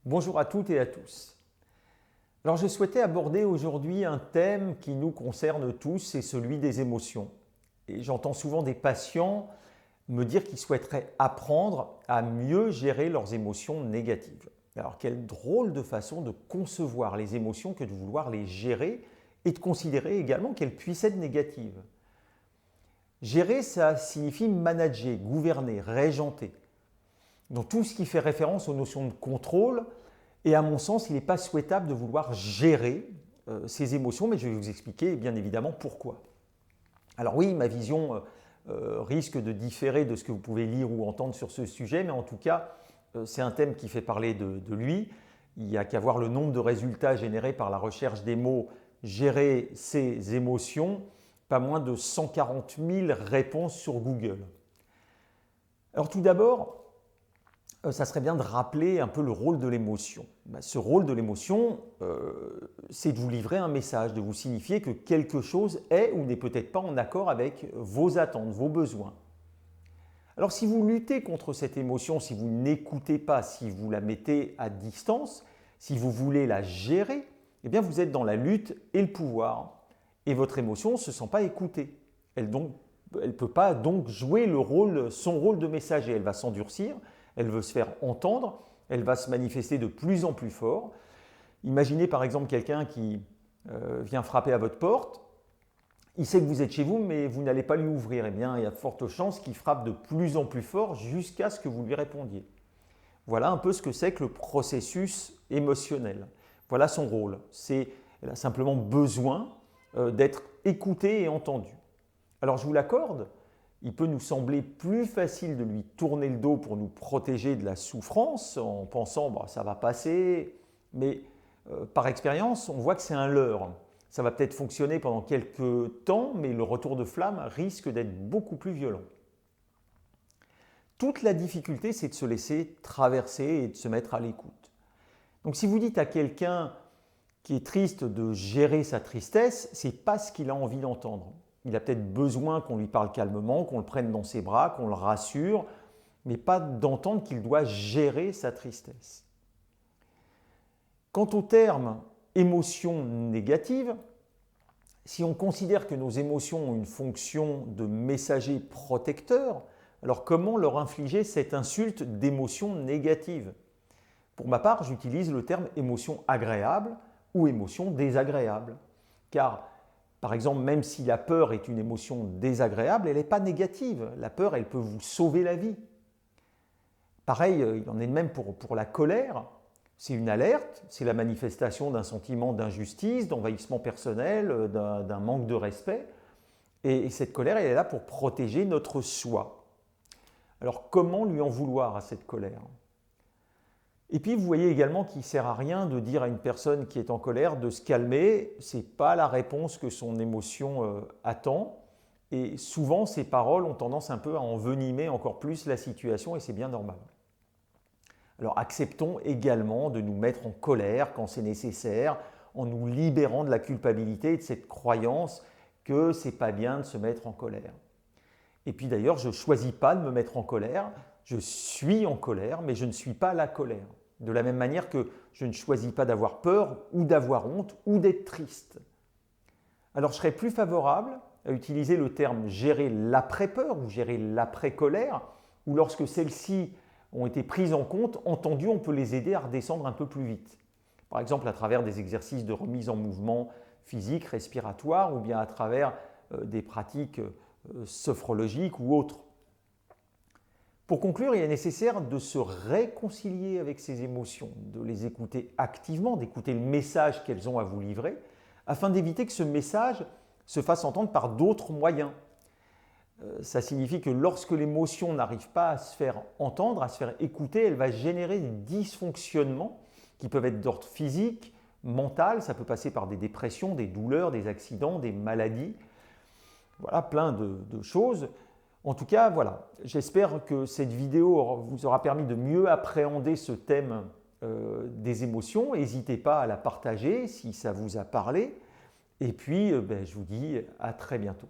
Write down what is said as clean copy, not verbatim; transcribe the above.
Bonjour à toutes et à tous. Alors je souhaitais aborder aujourd'hui un thème qui nous concerne tous, c'est celui des émotions. Et j'entends souvent des patients me dire qu'ils souhaiteraient apprendre à mieux gérer leurs émotions négatives. Alors quelle drôle de façon de concevoir les émotions que de vouloir les gérer et de considérer également qu'elles puissent être négatives. Gérer, ça signifie manager, gouverner, régenter. Donc tout ce qui fait référence aux notions de contrôle, et à mon sens, il n'est pas souhaitable de vouloir gérer ces émotions, mais je vais vous expliquer bien évidemment pourquoi. Alors oui, ma vision risque de différer de ce que vous pouvez lire ou entendre sur ce sujet, mais en tout cas, c'est un thème qui fait parler de lui. Il n'y a qu'à voir le nombre de résultats générés par la recherche des mots gérer ses émotions, pas moins de 140 000 réponses sur Google. Alors tout d'abord, ça serait bien de rappeler un peu le rôle de l'émotion. Ce rôle de l'émotion, c'est de vous livrer un message, de vous signifier que quelque chose est ou n'est peut-être pas en accord avec vos attentes, vos besoins. Alors si vous luttez contre cette émotion, si vous n'écoutez pas, si vous la mettez à distance, si vous voulez la gérer, eh bien vous êtes dans la lutte et le pouvoir. Et votre émotion ne se sent pas écoutée. Elle ne peut pas donc jouer son rôle de messager. Elle va s'endurcir, elle veut se faire entendre, elle va se manifester de plus en plus fort. Imaginez par exemple quelqu'un qui vient frapper à votre porte. Il sait que vous êtes chez vous, mais vous n'allez pas lui ouvrir. Eh bien, il y a de fortes chances qu'il frappe de plus en plus fort jusqu'à ce que vous lui répondiez. Voilà un peu ce que c'est que le processus émotionnel. Voilà son rôle. Elle a simplement besoin d'être écoutée et entendue. Alors, je vous l'accorde, il peut nous sembler plus facile de lui tourner le dos pour nous protéger de la souffrance en pensant ça va passer, mais par expérience, on voit que c'est un leurre. Ça va peut-être fonctionner pendant quelques temps, mais le retour de flamme risque d'être beaucoup plus violent. Toute la difficulté, c'est de se laisser traverser et de se mettre à l'écoute. Donc si vous dites à quelqu'un qui est triste de gérer sa tristesse, ce n'est pas ce qu'il a envie d'entendre. Il a peut-être besoin qu'on lui parle calmement, qu'on le prenne dans ses bras, qu'on le rassure, mais pas d'entendre qu'il doit gérer sa tristesse. Quant au terme émotion négative, si on considère que nos émotions ont une fonction de messager protecteur, alors comment leur infliger cette insulte d'émotion négative? Pour ma part, j'utilise le terme émotion agréable ou émotion désagréable, car par exemple, même si la peur est une émotion désagréable, elle n'est pas négative. La peur, elle peut vous sauver la vie. Pareil, il en est de même pour la colère. C'est une alerte, c'est la manifestation d'un sentiment d'injustice, d'envahissement personnel, d'un manque de respect. Et cette colère, elle est là pour protéger notre soi. Alors comment lui en vouloir à cette colère? Et puis vous voyez également qu'il ne sert à rien de dire à une personne qui est en colère de se calmer, ce n'est pas la réponse que son émotion attend. Et souvent ces paroles ont tendance un peu à envenimer encore plus la situation et c'est bien normal. Alors acceptons également de nous mettre en colère quand c'est nécessaire, en nous libérant de la culpabilité et de cette croyance que ce n'est pas bien de se mettre en colère. Et puis d'ailleurs, je ne choisis pas de me mettre en colère, je suis en colère, mais je ne suis pas la colère. De la même manière que je ne choisis pas d'avoir peur ou d'avoir honte ou d'être triste. Alors je serais plus favorable à utiliser le terme gérer l'après-peur ou gérer l'après-colère, ou lorsque celles-ci ont été prises en compte, entendu, on peut les aider à redescendre un peu plus vite. Par exemple à travers des exercices de remise en mouvement physique, respiratoire, ou bien à travers des pratiques sophrologiques ou autres. Pour conclure, il est nécessaire de se réconcilier avec ces émotions, de les écouter activement, d'écouter le message qu'elles ont à vous livrer, afin d'éviter que ce message se fasse entendre par d'autres moyens. Ça signifie que lorsque l'émotion n'arrive pas à se faire entendre, à se faire écouter, elle va générer des dysfonctionnements qui peuvent être d'ordre physique, mental, ça peut passer par des dépressions, des douleurs, des accidents, des maladies, voilà, plein de choses. En tout cas, voilà, j'espère que cette vidéo vous aura permis de mieux appréhender ce thème des émotions. N'hésitez pas à la partager si ça vous a parlé. Et puis, je vous dis à très bientôt.